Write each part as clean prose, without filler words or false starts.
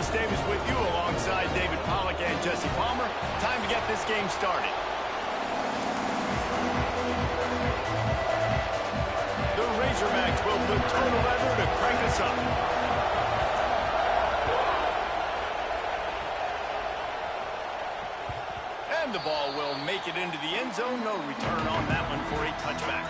Reese Davis with you alongside David Pollack and Jesse Palmer. Time to get this game started. The Razorbacks will put total effort to crank us up. And the ball will make it into the end zone. No return on that one for a touchback.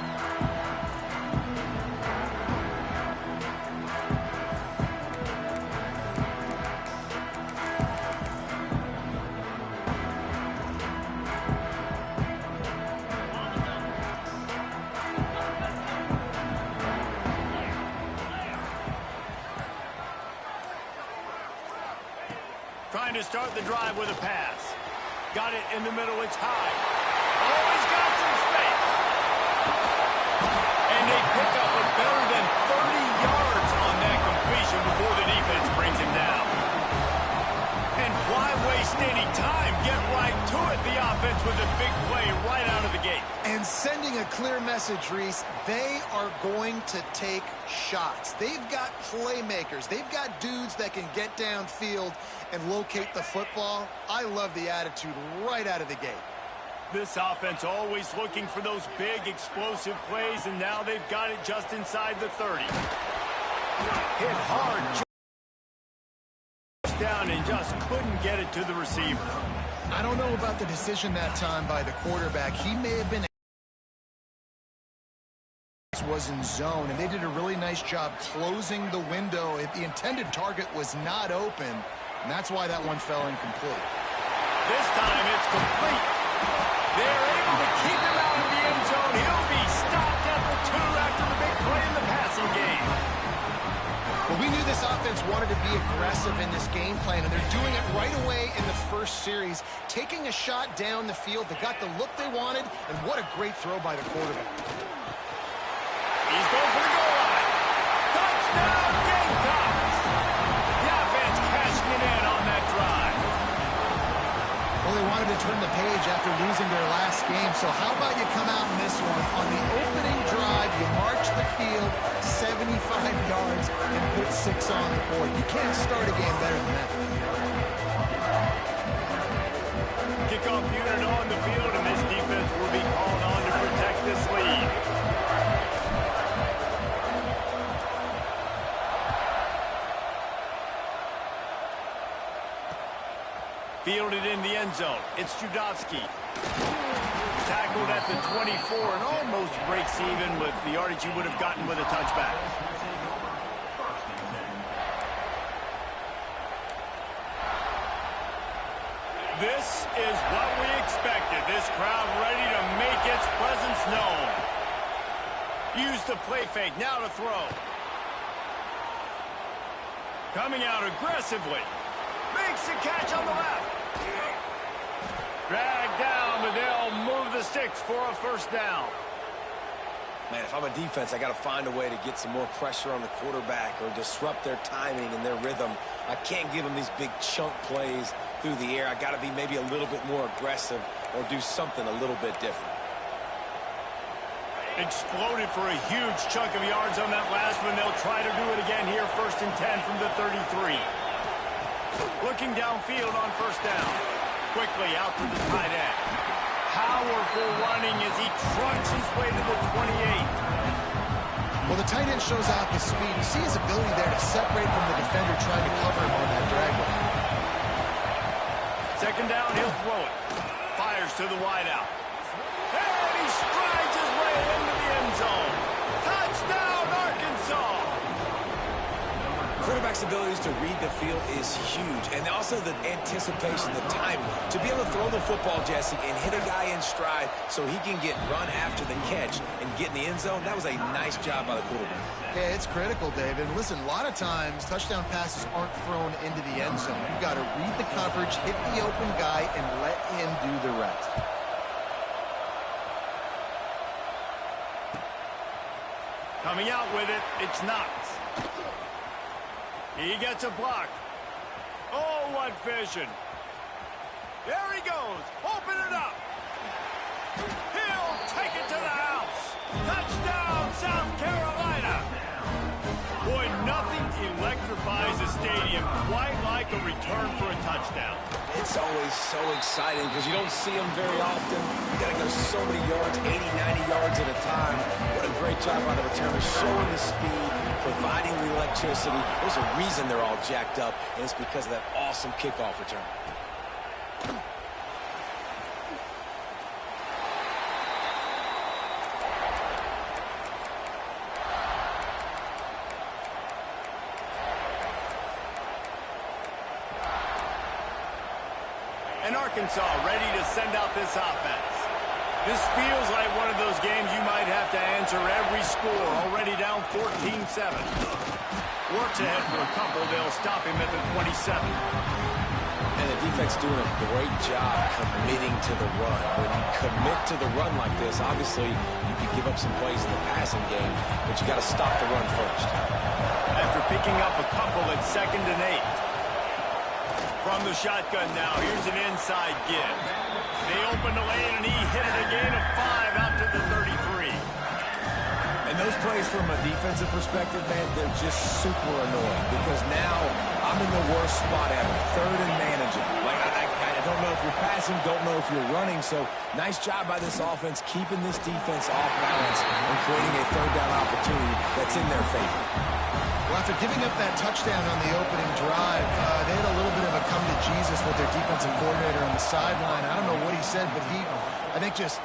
Trying to start the drive with a pass. Got it in the middle, it's high. Oh, he's got some space. And they pick up a better than 30 yards on that completion before the defense brings him down. And why waste any time? Get right to it, the offense with a big play right out of the gate. And sending a clear message, Reese, they are going to take shots. They've got playmakers. They've got dudes that can get downfield and locate the football. I love the attitude right out of the gate. This offense always looking for those big, explosive plays, and now they've got it just inside the 30. Hit hard. Down and just couldn't get it to the receiver. I don't know about the decision that time by the quarterback. He may have been was in zone, and they did a really nice job closing the window. The intended target was not open, and that's why that one fell incomplete. This time it's complete. They're able to keep him out of the end zone. He'll be stopped at the 2 after the big play in the passing game. Well, we knew this offense wanted to be aggressive in this game plan, and they're doing it right away in the first series, taking a shot down the field. They got the look they wanted, and what a great throw by the quarterback. He's going for the goal line. Touchdown, Gamecocks! The offense cashing it in on that drive. Well, they wanted to turn the page after losing their last game, so how about you come out in this one? On the opening drive, you march the field 75 yards and put 6 on the board. You can't start a game better than that. Kickoff unit on the field, and this defense will be called on to protect this lead. Fielded in the end zone. It's Judowski. Tackled at the 24 and almost breaks even with the yardage he would have gotten with a touchback. This is what we expected. This crowd ready to make its presence known. Use the play fake. Now to throw. Coming out aggressively. Makes the catch on the left. Dragged down, but they'll move the sticks for a first down. Man, if I'm a defense, I got to find a way to get some more pressure on the quarterback or disrupt their timing and their rhythm. I can't give them these big chunk plays through the air. I got to be maybe a little bit more aggressive or do something a little bit different. Exploded for a huge chunk of yards on that last one. They'll try to do it again here, 1st and 10 from the 33. Looking downfield on first down. Quickly out to the tight end. Powerful running as he trucks his way to the 28. Well, the tight end shows off his speed. You see his ability there to separate from the defender trying to cover him on that drag route. 2nd down, he'll throw it. Fires to the wideout. And he strides his way into the end zone. Touchdown, Arkansas! Quarterback's abilities to read the field is huge, and also the anticipation, the timing. To be able to throw the football, Jesse, and hit a guy in stride so he can get run after the catch and get in the end zone, that was a nice job by the quarterback. Yeah, it's critical, David. Listen, a lot of times touchdown passes aren't thrown into the end zone. You've got to read the coverage, hit the open guy, and let him do the rest. Coming out with it, it's Knox. He gets a block. Oh, what vision. There he goes. Open it up. He'll take it to the house. Touchdown, South Carolina. Boy, nothing electrifies the stadium, quite like a return for a touchdown. It's always so exciting because you don't see them very often. You got to go so many yards, 80, 90 yards at a time. What a great job by the returner, showing the speed, providing the electricity. There's a reason they're all jacked up, and it's because of that awesome kickoff return. And Arkansas ready to send out this offense. This feels like one of those games you might have to answer every score, already down 14-7. Works ahead for a couple. They'll stop him at the 27. And the defense doing a great job committing to the run. When you commit to the run like this, obviously you can give up some plays in the passing game, but you got to stop the run first. After picking up a couple at 2nd and 8. From the shotgun now, here's an inside give. They open the lane, and he hit it a gain of 5 out to the 33. And those plays from a defensive perspective, man, they're just super annoying because now I'm in the worst spot ever, 3rd and managing. Like, I don't know if you're passing, don't know if you're running, so nice job by this offense keeping this defense off balance and creating a 3rd down opportunity that's in their favor. Well, after giving up that touchdown on the opening drive, they had a little bit of a come to Jesus with their defensive coordinator on the sideline. I don't know what he said, but he, I think, just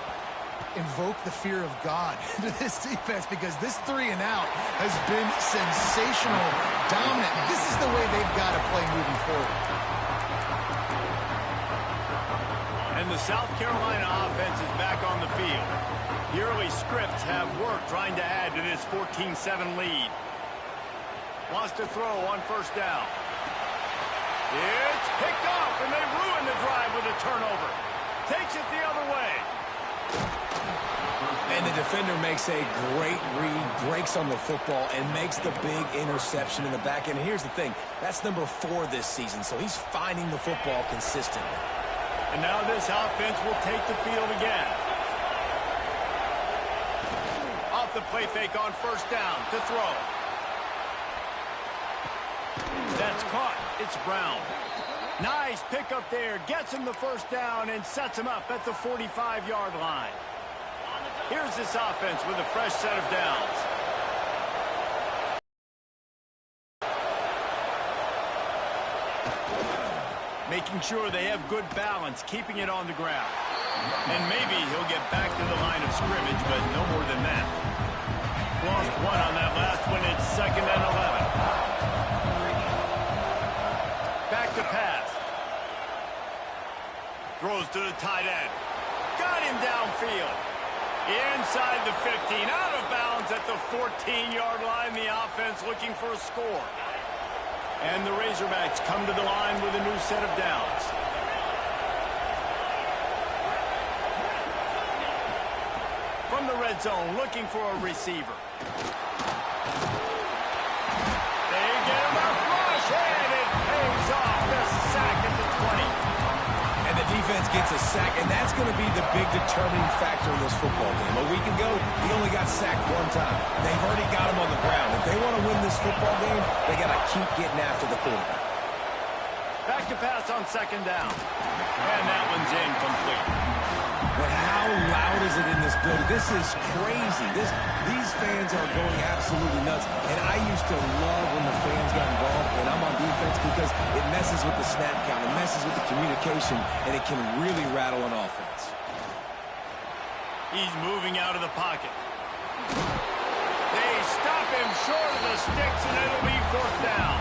invoked the fear of God into this defense because this 3 and out has been sensational, dominant. This is the way they've got to play moving forward. And the South Carolina offense is back on the field. The early scripts have worked trying to add to this 14-7 lead. Wants to throw on 1st down. It's picked off, and they ruin the drive with a turnover. Takes it the other way. And the defender makes a great read, breaks on the football, and makes the big interception in the back end. Here's the thing. That's number 4 this season, so he's finding the football consistently. And now this offense will take the field again. Off the play fake on 1st down to throw. That's caught. It's Brown. Nice pickup there. Gets him the 1st down and sets him up at the 45-yard line. Here's this offense with a fresh set of downs. Making sure they have good balance, keeping it on the ground. And maybe he'll get back to the line of scrimmage, but no more than that. Lost 1 on that last one. It's 2nd and 11. Back to pass. Throws to the tight end. Got him downfield. Inside the 15. Out of bounds at the 14-yard line. The offense looking for a score. And the Razorbacks come to the line with a new set of downs. From the red zone, looking for a receiver. They get him a rush, and it pays off. The sack at the 20. And the defense gets a sack, and that's going to be the big determining factor in this football game. A week ago, he only got sacked 1 time. They've already got him on the ground. If they want to win this football game, they got to keep getting after the quarterback. Back to pass on 2nd down. And that one's incomplete. But how loud is it in this building? This is crazy. These fans are going absolutely nuts. And I used to love when the fans got involved, and I'm on defense because it messes with the snap count. It messes with the communication, and it can really rattle an offense. He's moving out of the pocket. They stop him short of the sticks, and it'll be 4th down.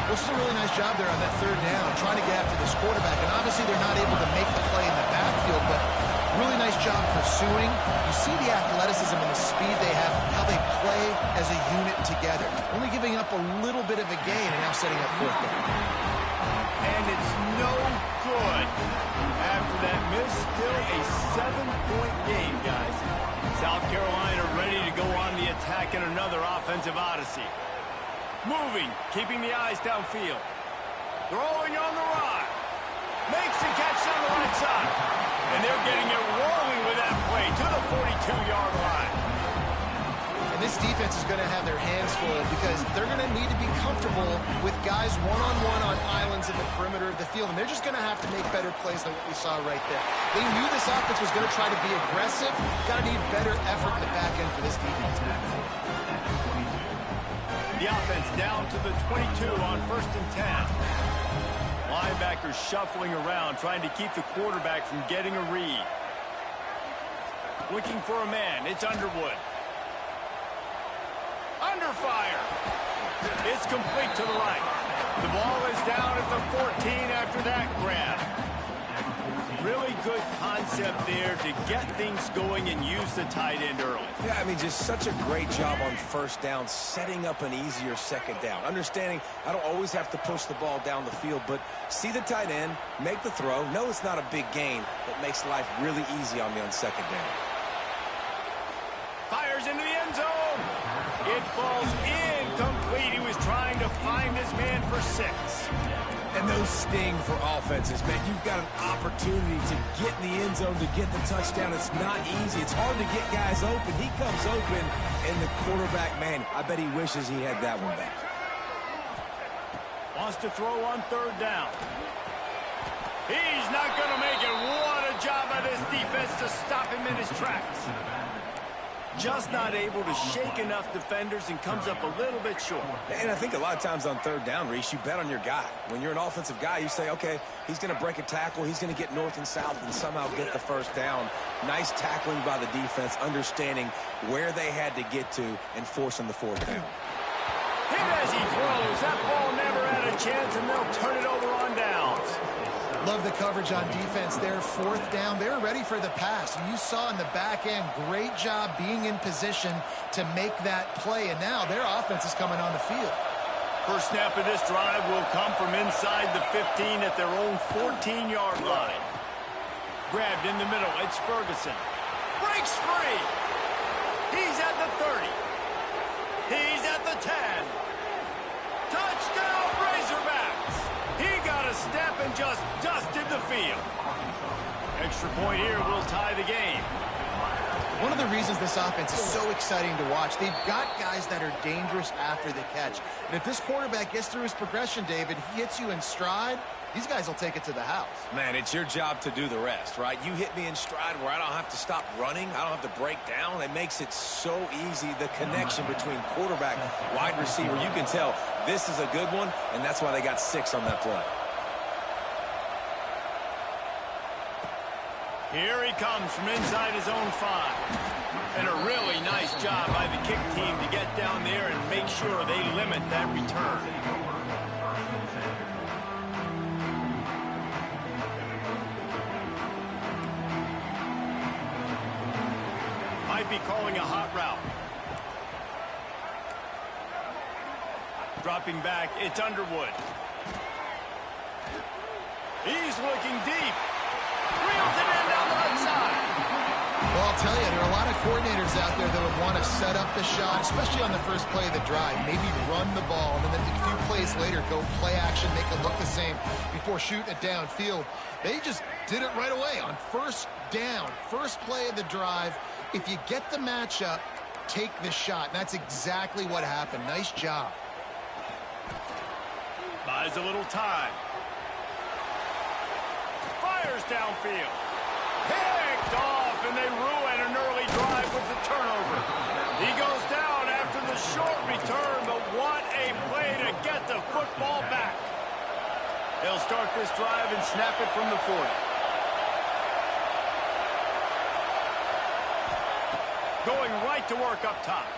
This is a really nice job there on that 3rd down, trying to get after this quarterback. And obviously they're not able to make the play in the backfield, but really nice job pursuing. You see the athleticism and the speed they have, how they play as a unit together. Only giving up a little bit of a gain and now setting up 4th down. And it's no good. After that miss, still a 7-point game, guys. South Carolina ready to go on the attack in another offensive odyssey. Moving, keeping the eyes downfield. Throwing on the run. Makes the catch on the right side. And they're getting it rolling with that play to the 42-yard line. And this defense is going to have their hands full because they're going to need to be comfortable with guys one-on-one on islands in the perimeter of the field, and they're just going to have to make better plays than what we saw right there. They knew this offense was going to try to be aggressive. Got to need better effort in the back end for this defense. The offense down to the 22 on 1st and 10. Linebackers shuffling around, trying to keep the quarterback from getting a read. Looking for a man. It's Underwood. Under fire. It's complete to the right. The ball is down at the 14 after that grab. Really good concept there to get things going and use the tight end early. Yeah, I mean, just such a great job on 1st down, setting up an easier 2nd down. Understanding I don't always have to push the ball down the field, but see the tight end, make the throw. No, it's not a big gain, but makes life really easy on me on 2nd down. Fires into the end zone. It falls incomplete. He was trying to find his man for 6. And those sting for offenses, man. You've got an opportunity to get in the end zone, to get the touchdown. It's not easy. It's hard to get guys open. He comes open, and the quarterback, man, I bet he wishes he had that one back. Wants to throw on 3rd down. He's not going to make it. What a job by this defense to stop him in his tracks. Just not able to shake enough defenders and comes up a little bit short. And I think a lot of times on 3rd down, Reese, you bet on your guy. When you're an offensive guy, you say, okay, he's going to break a tackle. He's going to get north and south and somehow get the 1st down. Nice tackling by the defense, understanding where they had to get to and forcing the 4th down. Hit as he throws. That ball never had a chance, and they'll turn it over on downs. Love the coverage on defense there. 4th down, they're ready for the pass. You saw in the back end, great job being in position to make that play, and now their offense is coming on the field. First snap of this drive will come from inside the 15 at their own 14-yard line. Grabbed in the middle, it's Ferguson. Breaks free. He's at the 30. He's at the 10. Touchdown, Razorbacks. He got a step and just dusted the field. Extra point here will tie the game. One of the reasons this offense is so exciting to watch, they've got guys that are dangerous after the catch. And if this quarterback gets through his progression, David, he hits you in stride, these guys will take it to the house. Man, it's your job to do the rest, right? You hit me in stride where I don't have to stop running. I don't have to break down. It makes it so easy, the connection between quarterback, wide receiver. You can tell this is a good one, and that's why they got 6 on that play. Here he comes from inside his own 5. And a really nice job by the kick team to get down there and make sure they limit that return. Might be calling a hot route. Dropping back, it's Underwood. He's looking deep. Reels it in down the right side. Well, I'll tell you, there are a lot of coordinators out there that would want to set up the shot, especially on the first play of the drive. Maybe run the ball, and then a few plays later, go play action, make it look the same before shooting it downfield. They just did it right away on 1st down. First play of the drive. If you get the matchup, take the shot. And that's exactly what happened. Nice job. Buys a little time. Fires downfield. Picked off, and they ruin an early drive with the turnover. He goes down after the short return, but what a play to get the football back. They'll start this drive and snap it from the 40. Going right to work up top.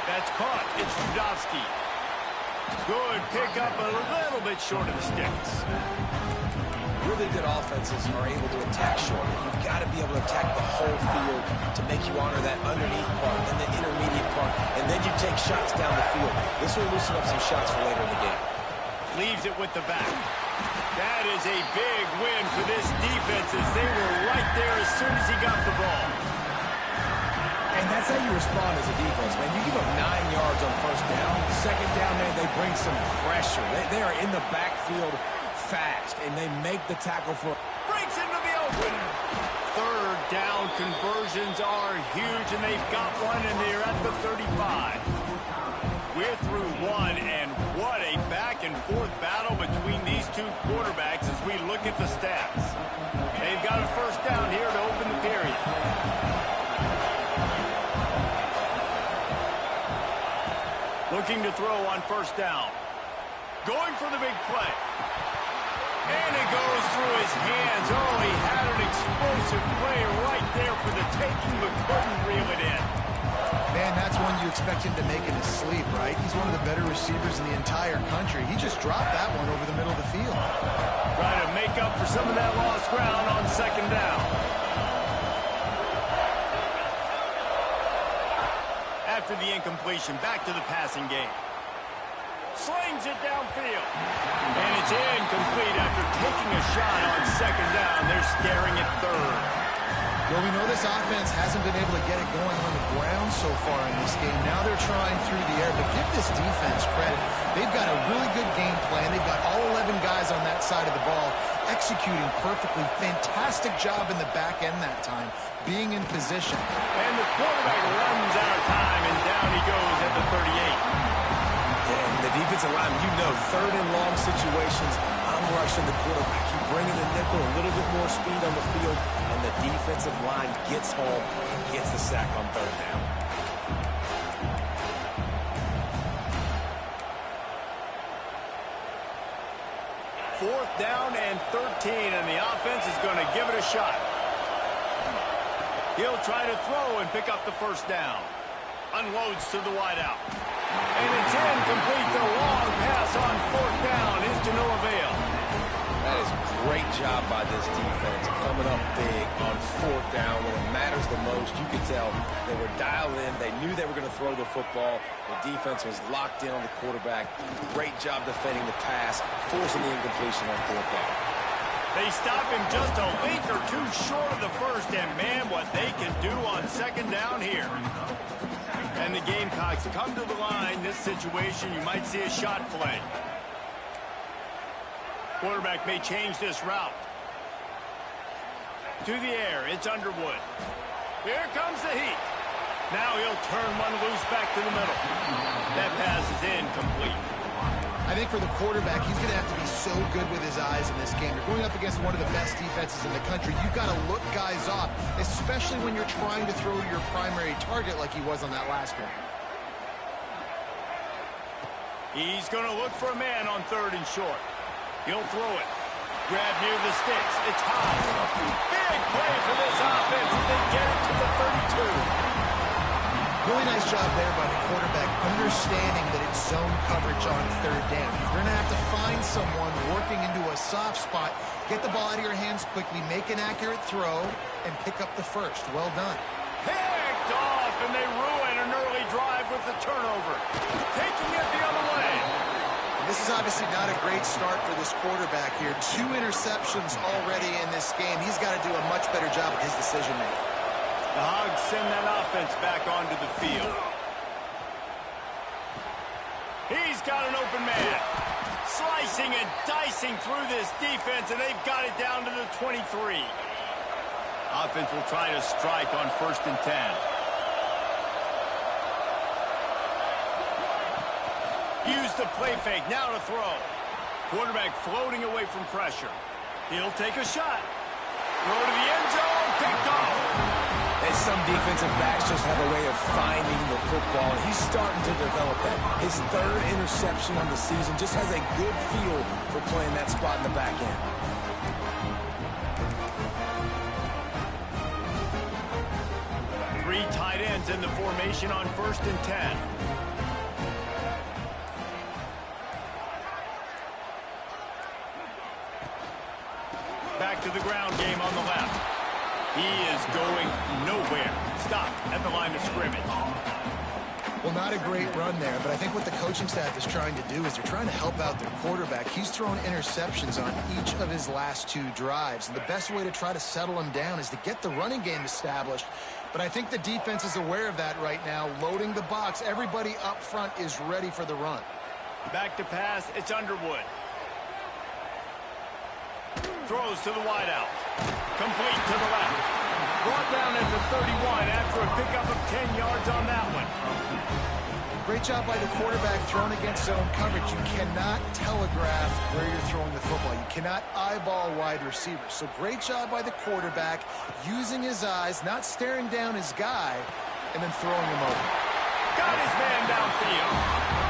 That's caught. It's Rudovsky. Good pickup, a little bit short of the sticks. Really good offenses are able to attack short. You've got to be able to attack the whole field to make you honor that underneath part and the intermediate part, and then you take shots down the field. This will loosen up some shots for later in the game. Leaves it with the back. That is a big win for this defense as they were right there as soon as he got the ball. And that's how you respond as a defense, man. You give up 9 yards on 1st down. 2nd down, man, they bring some pressure. They are in the backfield fast, and they make the tackle for... Breaks into the open. 3rd down conversions are huge, and they've got one, and they're at the 35. We're through one, and what a back-and-forth battle between these two quarterbacks as we look at the stats. They've got a first down here to open the period. Looking to throw on first down. Going for the big play. And it goes through his hands. Oh, he had an explosive play right there for the taking, but couldn't reel it in. Man, that's one you expect him to make in his sleep, right? He's one of the better receivers in the entire country. He just dropped that one over the middle of the field. Trying to make up for some of that lost ground on second down. After the incompletion, back to the passing game. Slings it downfield. And it's incomplete after taking a shot on second down. They're staring at third. Well, we know this offense hasn't been able to get it going on the ground so far in this game. Now they're trying through the air, but give this defense credit. They've got a really good game plan. They've got all 11 guys on that side of the ball executing perfectly. Fantastic job in the back end that time, being in position. And the quarterback runs out of time, and down he goes at the 38. And the defensive line, you know, third and long situations, I'm rushing the quarterback. You bring in the nickel, a little bit more speed on the field, and the defensive line gets home and gets the sack on third down. Fourth down and 13, and the offense is going to give it a shot. He'll try to throw and pick up the first down. Unloads to the wideout. And it's incomplete. The long pass on fourth down is to no avail. That is a great job by this defense, coming up big on fourth down when it matters the most. You could tell they were dialed in. They knew they were going to throw the football. The defense was locked in on the quarterback. Great job defending the pass, forcing the incompletion on fourth down. They stop him just a length or two short of the first, and man, what they can do on second down here. And the Gamecocks come to the line. This situation, you might see a shot play. Quarterback may change this route. To the air, it's Underwood. Here comes the heat. Now he'll turn one loose back to the middle. That pass is incomplete. I think for the quarterback, he's going to have to be so good with his eyes in this game. You're going up against one of the best defenses in the country. You've got to look guys off, especially when you're trying to throw your primary target like he was on that last one. He's going to look for a man on third and short. He'll throw it. Grab near the sticks. It's high. Big play for this offense as they get it to the 32. Really nice job there by the quarterback, understanding that it's zone coverage on third down. You're going to have to find someone working into a soft spot, get the ball out of your hands quickly, make an accurate throw, and pick up the first. Well done. Picked off, and they ruin an early drive with the turnover. Taking it the other way. This is obviously not a great start for this quarterback here. 2 interceptions already in this game. He's got to do a much better job with his decision-making. The Hogs send that offense back onto the field. He's got an open man. Slicing and dicing through this defense, and they've got it down to the 23. Offense will try to strike on 1st and 10. Use the play fake, now to throw. Quarterback floating away from pressure. He'll take a shot. Throw to the end zone, picked off. And some defensive backs just have a way of finding the football. He's starting to develop that. His 3rd interception on the season, just has a good feel for playing that spot in the back end. Three tight ends in the formation on 1st and 10. Back to the ground game on the left. He is going nowhere. Stop at the line of scrimmage. Well, not a great run there, but I think what the coaching staff is trying to do is they're trying to help out their quarterback. He's thrown interceptions on each of his last 2 drives, and the best way to try to settle him down is to get the running game established. But I think the defense is aware of that right now, loading the box. Everybody up front is ready for the run. Back to pass, it's Underwood. Throws to the wideout. Complete to the left. Brought down at the 31 after a pickup of 10 yards on that one. Great job by the quarterback throwing against zone coverage. You cannot telegraph where you're throwing the football. You cannot eyeball wide receivers. So great job by the quarterback using his eyes, not staring down his guy, and then throwing him over. Got his man downfield.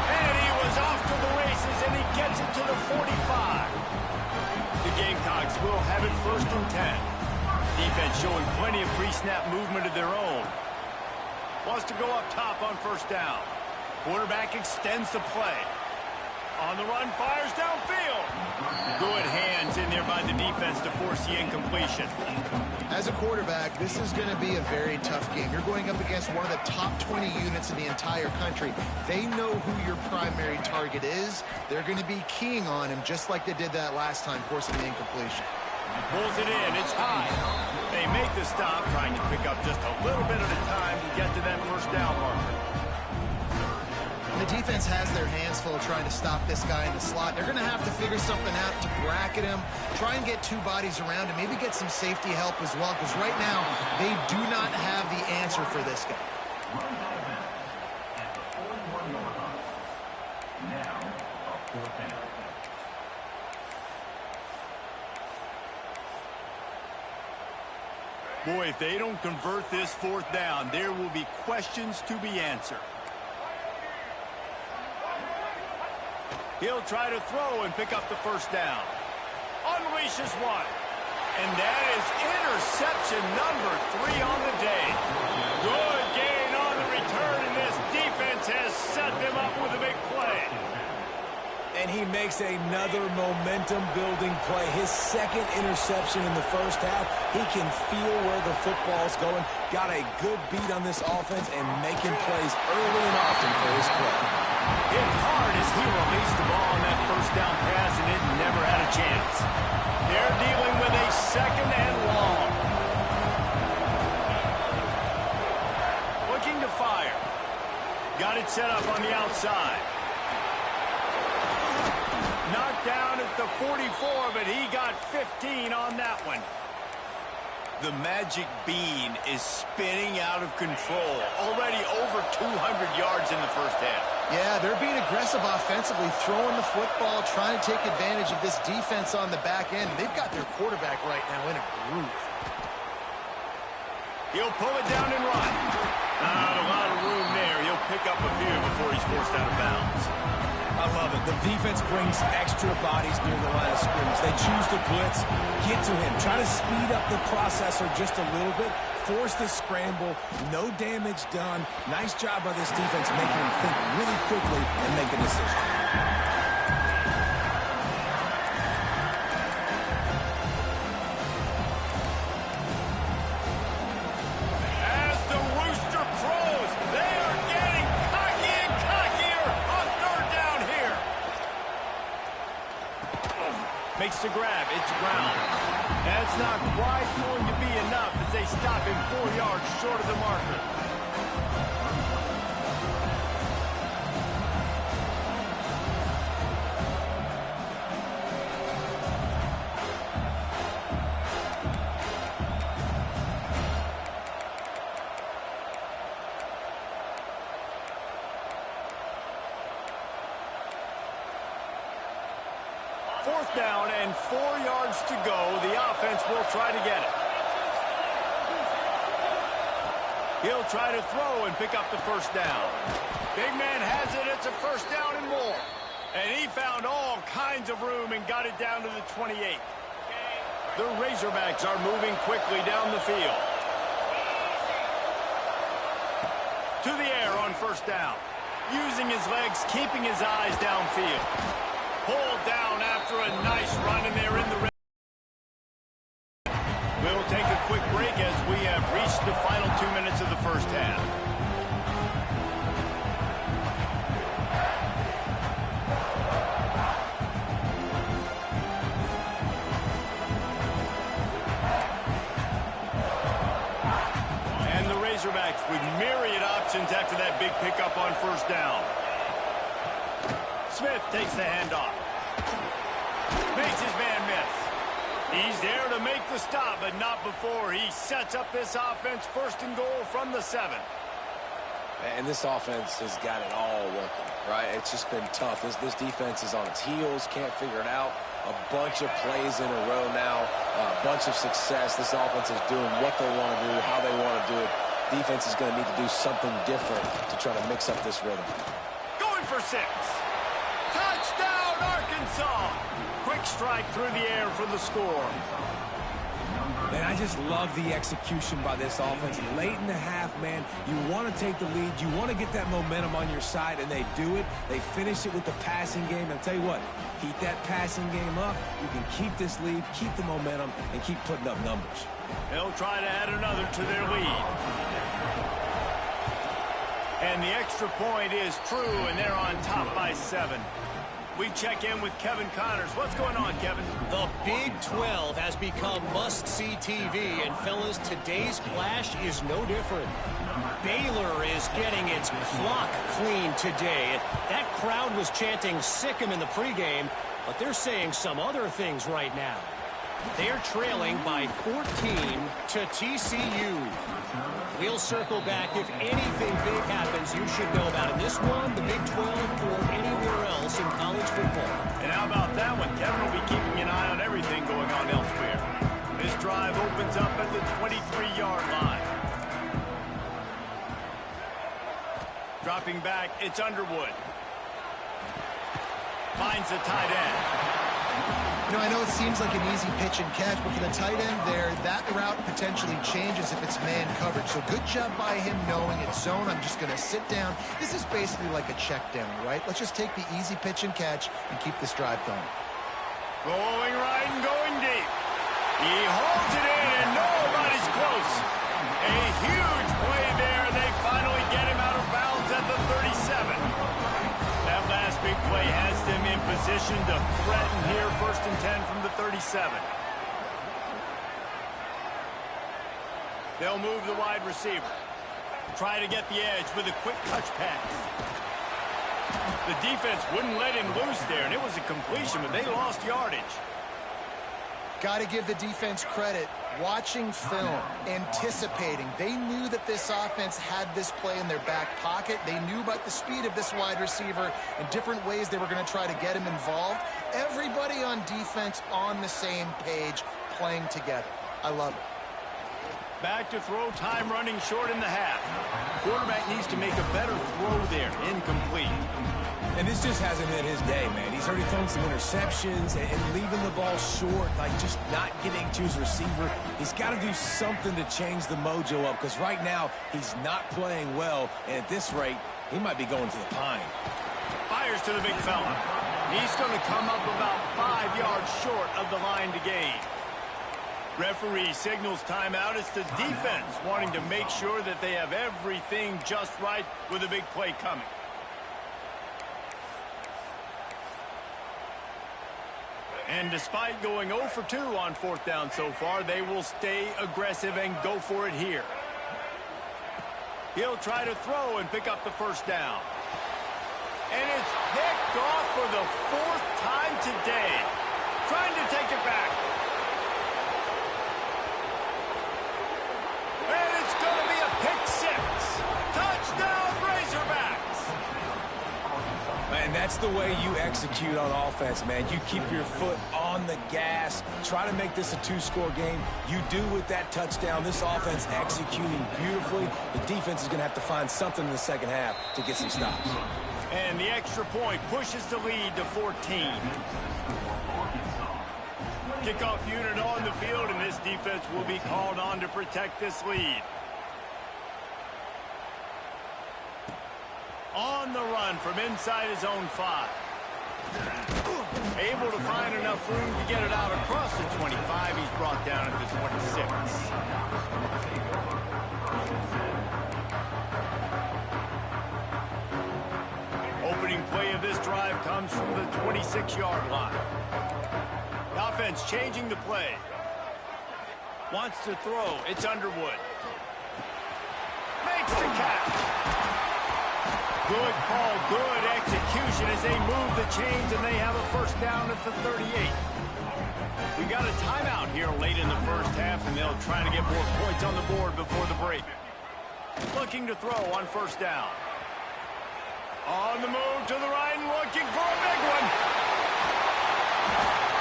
And he was off to the races, and he gets it to the 45. The Gamecocks will have it 1st and 10. Defense showing plenty of pre-snap movement of their own. Wants to go up top on 1st down. Quarterback extends the play. On the run, fires downfield. Good hands in there by the defense to force the incompletion. As a quarterback, this is going to be a very tough game. You're going up against one of the top 20 units in the entire country. They know who your primary target is. They're going to be keying on him just like they did that last time, forcing the incompletion. Pulls it in. It's high. They make the stop, trying to pick up just a little bit at a time to get to that 1st down marker. The defense has their hands full trying to stop this guy in the slot. They're going to have to figure something out to bracket him, try and get 2 bodies around him, maybe get some safety help as well, because right now they do not have the answer for this guy. Boy, if they don't convert this 4th down, there will be questions to be answered. He'll try to throw and pick up the 1st down. Unleashes one. And that is interception number 3 on the day. Good gain on the return, and this defense has set them up with a big play. And he makes another momentum-building play. His 2nd interception in the 1st half. He can feel where the football's going. Got a good beat on this offense and making plays early and often for his club. Hit hard as he released the ball on that 1st down pass, and it never had a chance. They're dealing with a 2nd and long. Looking to fire. Got it set up on the outside. Knocked down at the 44, but he got 15 on that one. The magic bean is spinning out of control. Already over 200 yards in the 1st half. Yeah, they're being aggressive offensively, throwing the football, trying to take advantage of this defense on the back end. They've got their quarterback right now in a groove. He'll pull it down and run. Not a lot of room there. He'll pick up a few before he's forced out of bounds. I love it. The defense brings extra bodies near the line of scrimmage. They choose to blitz, get to him, try to speed up the processor just a little bit, force the scramble, no damage done. Nice job by this defense making him think really quickly and make a decision. Makes the grab. It's ground. That's not quite going to be enough as they stop him 4 yards short of the marker. Fourth down and 4 yards to go. The offense will try to get it. He'll try to throw and pick up the 1st down. Big man has it. It's a 1st down and more. And he found all kinds of room and got it down to the 28. The Razorbacks are moving quickly down the field. To the air on 1st down. Using his legs, keeping his eyes downfield. Pulled down after a nice run, and they're in the red. We'll take a quick break as we have reached the final 2 minutes of the 1st half. And the Razorbacks with myriad options after that big pickup on 1st down. Smith takes the handoff. Makes his man miss. He's there to make the stop, but not before he sets up this offense first and goal from the 7. And this offense has got it all working, right? It's just been tough. This defense is on its heels, can't figure it out. A bunch of plays in a row now, a bunch of success. This offense is doing what they want to do, how they want to do it. Defense is going to need to do something different to try to mix up this rhythm. Going for 6. Touchdown, Arkansas! Quick strike through the air for the score. Man, I just love the execution by this offense. Late in the half, man, you want to take the lead. You want to get that momentum on your side, and they do it. They finish it with the passing game. And I'll tell you what, keep that passing game up. You can keep this lead, keep the momentum, and keep putting up numbers. They'll try to add another to their lead. And the extra point is true, and they're on top by 7. We check in with Kevin Connors. What's going on, Kevin? The Big 12 has become must-see TV, and fellas, today's clash is no different. Baylor is getting its clock cleaned today. That crowd was chanting "sick 'em" in the pregame, but they're saying some other things right now. They're trailing by 14 to TCU. We'll circle back. If anything big happens, you should know about it. This one, the Big 12, or anywhere else in college football. And how about that one? Kevin will be keeping an eye on everything going on elsewhere. This drive opens up at the 23-yard line. Dropping back, it's Underwood. Finds the tight end. You know, I know it seems like an easy pitch and catch, but for the tight end there, that route potentially changes if it's man coverage. So good job by him knowing it's zone. I'm just going to sit down. This is basically like a check down, right? Let's just take the easy pitch and catch and keep this drive going. Going right and going deep. He holds it in, and nobody's close. A huge play there. They finally get him out of bounds at the 37. That last big play has them in position to threaten here, 1st and 10 from the 37. They'll move the wide receiver. Try to get the edge with a quick touch pass. The defense wouldn't let him loose there, and it was a completion, but they lost yardage. Got to give the defense credit. Watching film, anticipating. They knew that this offense had this play in their back pocket. They knew about the speed of this wide receiver and different ways they were going to try to get him involved. Everybody on defense on the same page, playing together. I love it. Back to throw, time running short in the half. Quarterback needs to make a better throw there. Incomplete. And this just hasn't hit his day, man. He's already thrown some interceptions and leaving the ball short, like just not getting to his receiver. He's got to do something to change the mojo up, because right now he's not playing well, and at this rate, he might be going to the pine. Fires to the big fella. He's going to come up about 5 yards short of the line to gain. Referee signals timeout. It's the defense wanting to make sure that they have everything just right with a big play coming. And despite going 0 for 2 on 4th down so far, they will stay aggressive and go for it here. He'll try to throw and pick up the 1st down. And it's picked off for the 4th time today. Trying to take it back. And it's going to be a pick 6. Touchdown, Razorbacks. Man, that's the way you execute on offense, man. You keep your foot on the gas. Try to make this a 2-score game. You do with that touchdown. This offense executing beautifully. The defense is going to have to find something in the second half to get some stops. And the extra point pushes the lead to 14. Kickoff unit on the field, and this defense will be called on to protect this lead. On the run from inside his own 5. Able to find enough room to get it out across the 25. He's brought down at the 26. Opening play of this drive comes from the 26-yard line. The offense changing the play. Wants to throw. It's Underwood. Makes the catch. Good call, good execution. formation as they move the chains, and they have a first down at the 38. We got a timeout here late in the first half, and they'll try to get more points on the board before the break. Looking to throw on first down. On the move to the right and looking for a big one.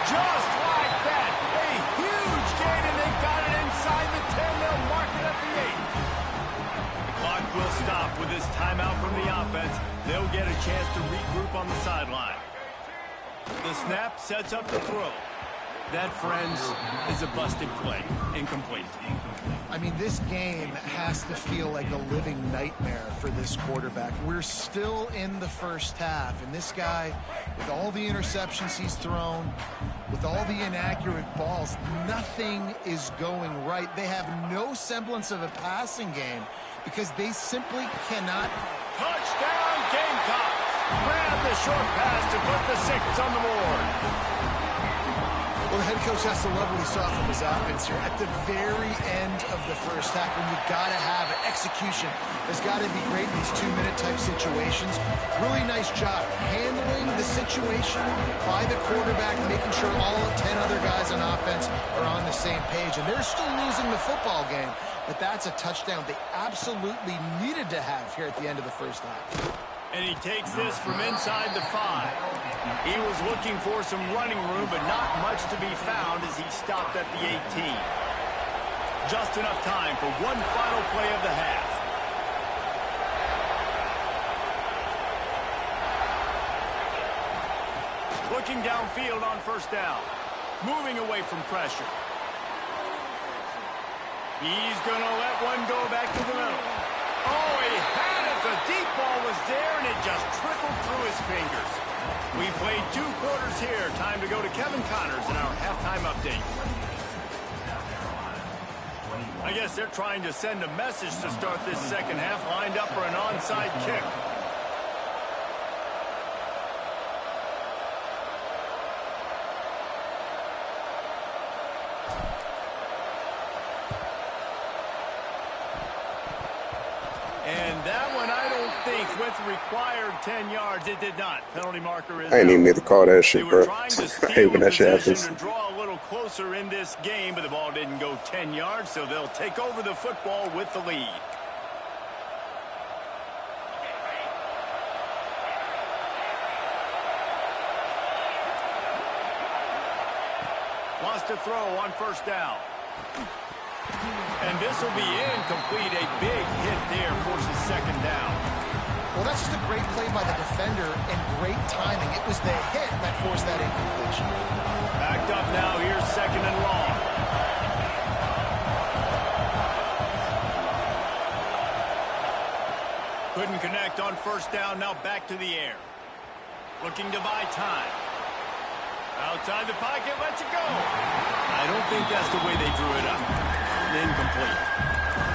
Just like that. A huge gain, and they've got it inside the 10. They'll mark it at the 8. The clock will stop with this timeout from the offense. They'll get a chance to regroup on the sideline. The snap sets up the throw. That, friends, is a busted play. Incomplete. I mean, this game has to feel like a living nightmare for this quarterback. We're still in the first half, and this guy, with all the interceptions he's thrown, with all the inaccurate balls, nothing is going right. They have no semblance of a passing game because they simply cannot. Touchdown, Gamecocks! Grab the short pass to put the 6 on the board. Well, the head coach has to love what he saw from his offense here at the very end of the first half, when you got to have it. Execution has got to be great in these 2-minute type situations. Really nice job handling the situation by the quarterback, making sure all 10 other guys on offense are on the same page. And they're still losing the football game, but that's a touchdown they absolutely needed to have here at the end of the first half. And he takes this from inside the 5. He was looking for some running room, but not much to be found as he stopped at the 18. Just enough time for one final play of the half. Looking downfield on first down. Moving away from pressure. He's going to let one go back to the middle. Oh, he had it. The deep ball was there, and it just trickled through his fingers. We played 2 quarters here. Time to go to Kevin Connors in our halftime update. I guess they're trying to send a message to start this second half, lined up for an onside kick. And that one, I don't think, went the required 10 yards. It did not. Penalty marker is I ain't even need to call that shit, bro. I hate when that shit happens. To draw a little closer in this game, but the ball didn't go 10 yards, so they'll take over the football with the lead. Wants to throw on first down. And this will be incomplete. A big hit there forces second down. Well, that's just a great play by the defender and great timing. It was the hit that forced that incompletion. Backed up now. Here's second and long. Couldn't connect on first down. Now back to the air. Looking to buy time. Outside the pocket, lets it go. I don't think that's the way they drew it up. Incomplete.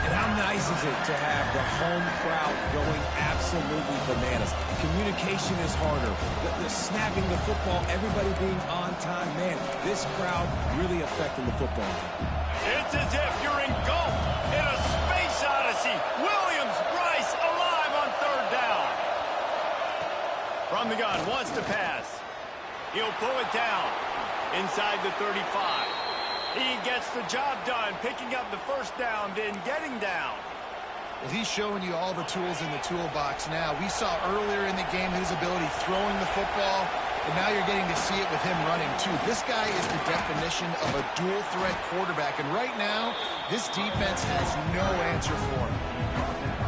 And how nice is it to have the home crowd going absolutely bananas? Communication is harder. The snapping the football, everybody being on time. Man, this crowd really affecting the football game. It's as if you're engulfed in a space odyssey. Williams-Brice alive on third down. From the gun, wants to pass. He'll pull it down inside the 35. He gets the job done, picking up the first down, then getting down. Well, he's showing you all the tools in the toolbox now. We saw earlier in the game his ability throwing the football, and now you're getting to see it with him running, too. This guy is the definition of a dual-threat quarterback, and right now, this defense has no answer for him.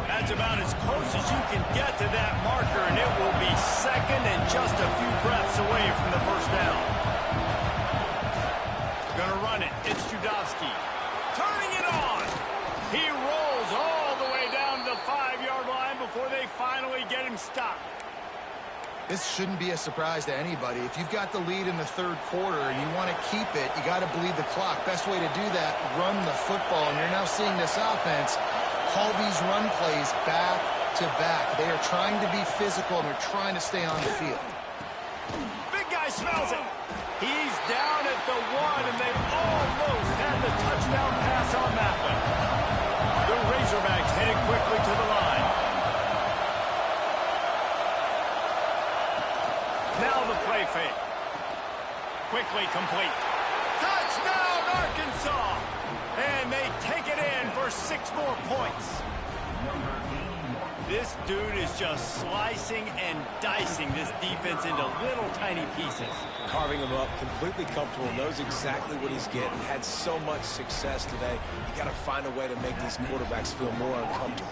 That's about as close as you can get to that marker, and it will be second and just a few breaths away from the first down. Gonna run it. It's Judowski. Turning it on. He rolls all the way down to the 5-yard line before they finally get him stopped. This shouldn't be a surprise to anybody. If you've got the lead in the third quarter and you want to keep it, you got to bleed the clock. Best way to do that, run the football. And you're now seeing this offense call these run plays back to back. They are trying to be physical, and they're trying to stay on the field. Big guy smells it. He's down at the 1, and they've almost had the touchdown pass on that one. The Razorbacks headed quickly to the line. Now the play fake. Quickly complete. Touchdown, Arkansas! And they take it in for 6 more points. This dude is just slicing and dicing this defense into little tiny pieces. Carving him up, completely comfortable, knows exactly what he's getting. Had so much success today. You got to find a way to make these quarterbacks feel more uncomfortable.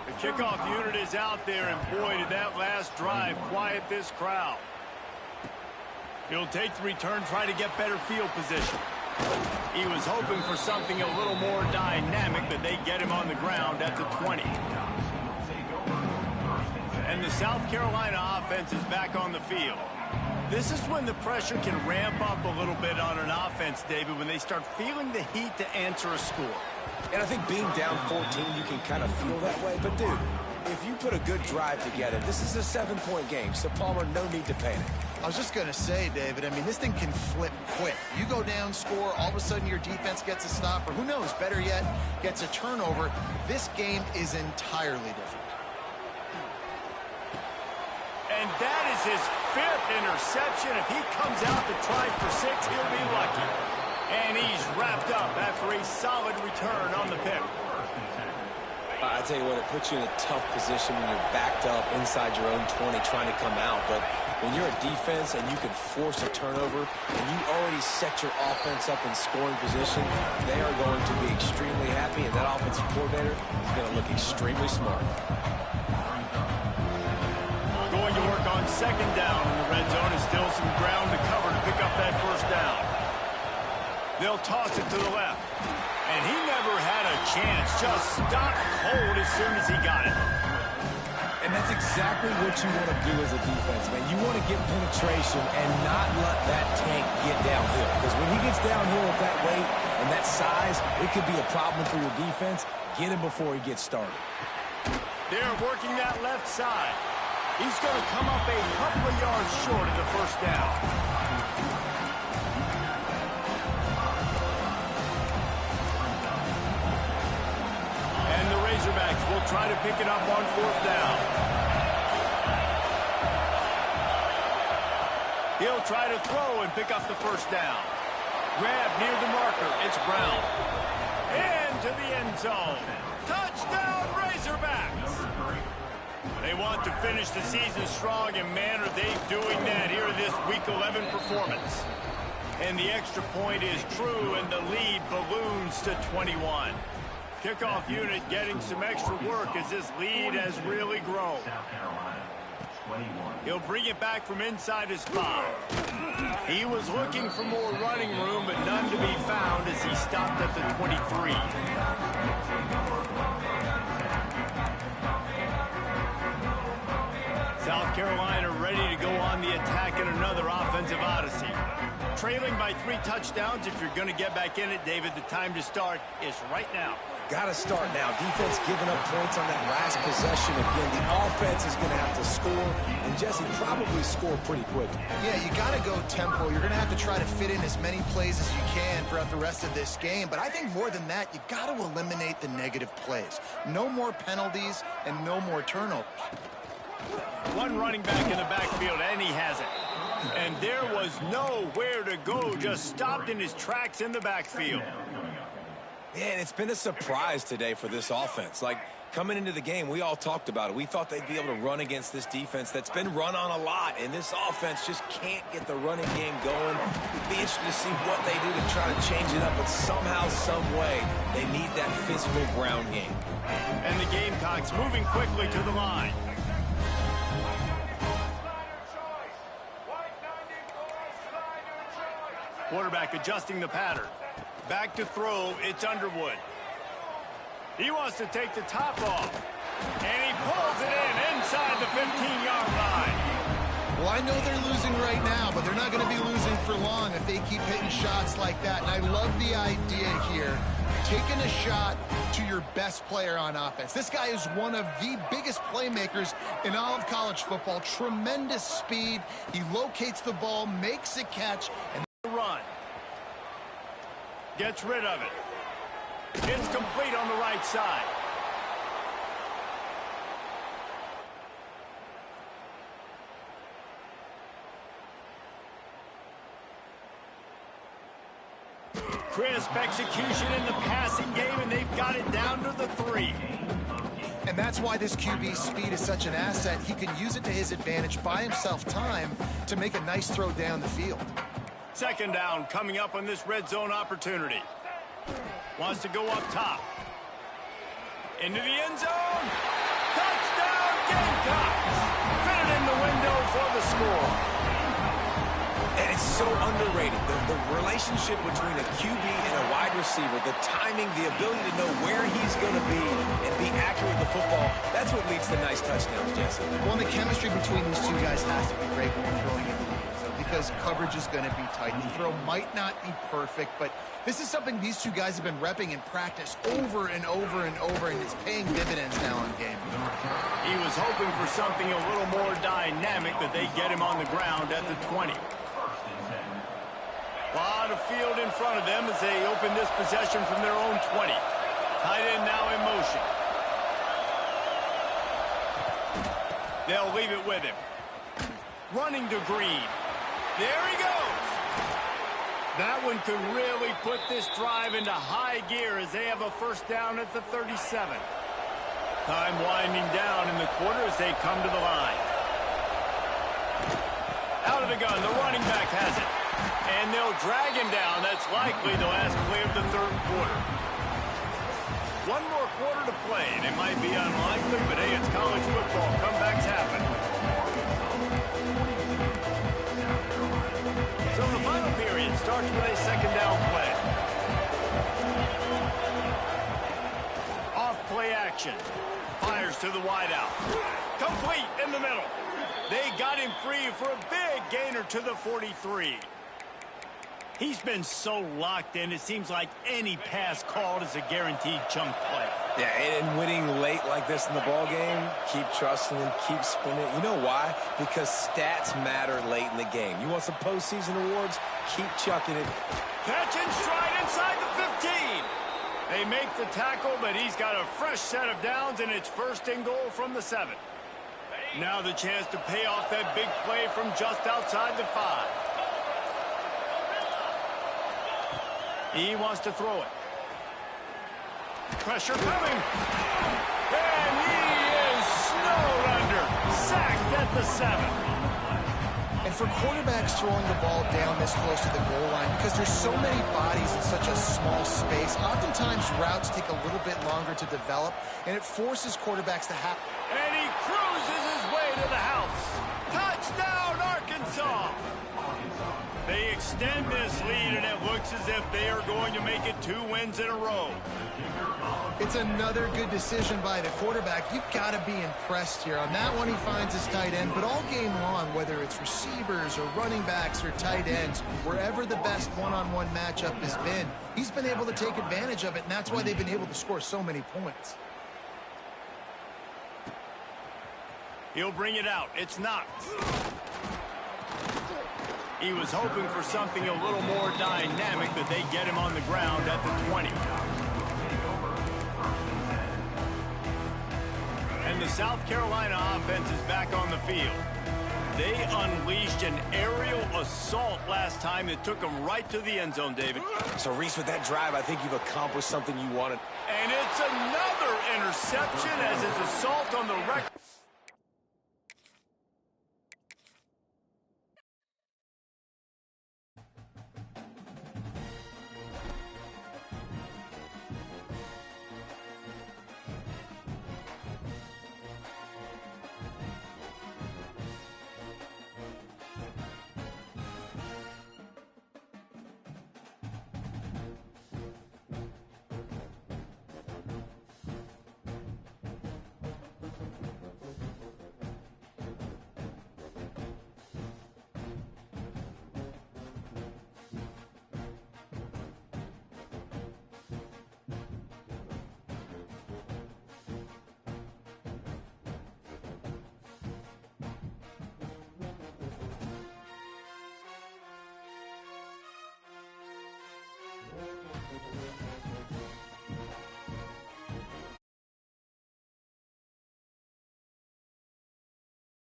The kickoff unit is out there, and boy, did that last drive quiet this crowd. He'll take the return, try to get better field position. He was hoping for something a little more dynamic, but they get him on the ground at the 20. And the South Carolina offense is back on the field. This is when the pressure can ramp up a little bit on an offense, David, when they start feeling the heat to answer a score. And I think being down 14, you can kind of feel that way. But, dude, if you put a good drive together, this is a 7-point game. So, Palmer, no need to panic. I was just going to say, David, I mean, this thing can flip quick. You go down, score, all of a sudden your defense gets a stop, or who knows, better yet, gets a turnover. This game is entirely different. And that is his 5th interception. If he comes out to try for 6, he'll be lucky. And he's wrapped up after a solid return on the pick. I tell you what, it puts you in a tough position when you're backed up inside your own 20 trying to come out. But when you're a defense and you can force a turnover and you already set your offense up in scoring position, they are going to be extremely happy, and that offensive coordinator is going to look extremely smart. Going to work on 2nd down in the red zone, and still some ground to cover to pick up that 1st down. They'll toss it to the left. And he never had a chance. Just stopped cold as soon as he got it. And that's exactly what you want to do as a defense, man. You want to get penetration and not let that tank get downhill. Because when he gets downhill with that weight and that size, it could be a problem for your defense. Get him before he gets started. They're working that left side. He's going to come up a couple of yards short of the 1st down. And the Razorbacks will try to pick it up on 4th down. He'll try to throw and pick up the 1st down. Grab near the marker. It's Brown. Into the end zone. Touchdown, Razorbacks! They want to finish the season strong, and man, are they doing that here in this Week 11 performance. And the extra point is true, and the lead balloons to 21. Kickoff unit getting some extra work as this lead has really grown. He'll bring it back from inside his 5. He was looking for more running room, but none to be found as he stopped at the 23. South Carolina ready to go on the attack in another offensive odyssey. Trailing by 3 touchdowns. If you're going to get back in it, David, the time to start is right now. Got to start now. Defense giving up points on that last possession. Again, the offense is going to have to score, and Jesse probably score pretty quickly. Yeah, you got to go tempo. You're going to have to try to fit in as many plays as you can throughout the rest of this game. But I think more than that, you got to eliminate the negative plays. No more penalties and no more turnovers. One running back in the backfield, and he has it. And there was nowhere to go, just stopped in his tracks in the backfield. Man, it's been a surprise today for this offense. Like, coming into the game, we all talked about it. We thought they'd be able to run against this defense that's been run on a lot, and this offense just can't get the running game going. It'd be interesting to see what they do to try to change it up, but somehow, some way, they need that physical ground game. And the Gamecocks moving quickly to the line. Quarterback adjusting the pattern. Back to throw, it's Underwood. He wants to take the top off. And he pulls it in inside the 15-yard line. Well, I know they're losing right now, but they're not going to be losing for long if they keep hitting shots like that. And I love the idea here, taking a shot to your best player on offense. This guy is one of the biggest playmakers in all of college football. Tremendous speed. He locates the ball, makes a catch, and run. Gets rid of it. It's complete on the right side. crisp execution in the passing game, and they've got it down to the 3. And that's why this QB's speed is such an asset. He can use it to his advantage, buy himself time to make a nice throw down the field. Second down coming up on this red zone opportunity. Wants to go up top. Into the end zone. Touchdown, Gamecocks! Fit it in the window for the score. And it's so underrated. The relationship between a QB and a wide receiver, the timing, the ability to know where he's going to be and be accurate with the football, that's what leads to nice touchdowns, Jesse. Well, the chemistry between these two guys has to be great when we're throwing into the end zone because coverage is going to be tight. The throw might not be perfect, but this is something these two guys have been repping in practice over and over and over, and it's paying dividends now in game. He was hoping for something a little more dynamic, but they get him on the ground at the 20. A lot of field in front of them as they open this possession from their own 20. Tight end now in motion. They'll leave it with him. Running to Green. There he goes. That one could really put this drive into high gear as they have a first down at the 37. Time winding down in the quarter as they come to the line. Out of the gun, the running back has it. And they'll drag him down. That's likely the last play of the third quarter. One more quarter to play, and it might be unlikely, but hey, it's college football. Comebacks happen. So the final period starts with a second down play. Off play action. Fires to the wideout. Complete in the middle. They got him free for a big gainer to the 43. He's been so locked in, it seems like any pass called is a guaranteed chunk play. Yeah, and winning late like this in the ball game, keep trusting him, keep spinning. You know why? Because stats matter late in the game. You want some postseason awards? Keep chucking it. Catch and stride inside the 15. They make the tackle, but he's got a fresh set of downs, and it's first and goal from the 7. Now the chance to pay off that big play from just outside the 5. He wants to throw it. Pressure coming. And he is snowed under. Sacked at the 7. And for quarterbacks throwing the ball down this close to the goal line, because there's so many bodies in such a small space, oftentimes routes take a little bit longer to develop, and it forces quarterbacks to have... And he cruises his way to the house. Touchdown, Arkansas! They extend this lead, and it looks as if they are going to make it 2 wins in a row. It's another good decision by the quarterback. You've got to be impressed here. On that one, he finds his tight end, but all game long, whether it's receivers or running backs or tight ends, wherever the best one-on-one matchup has been, he's been able to take advantage of it, and that's why they've been able to score so many points. He'll bring it out. It's knocked. He was hoping for something a little more dynamic, but they get him on the ground at the 20. And the South Carolina offense is back on the field. They unleashed an aerial assault last time that took them right to the end zone, David. So, Reese, with that drive, I think you've accomplished something you wanted. And it's another interception as his assault on the record.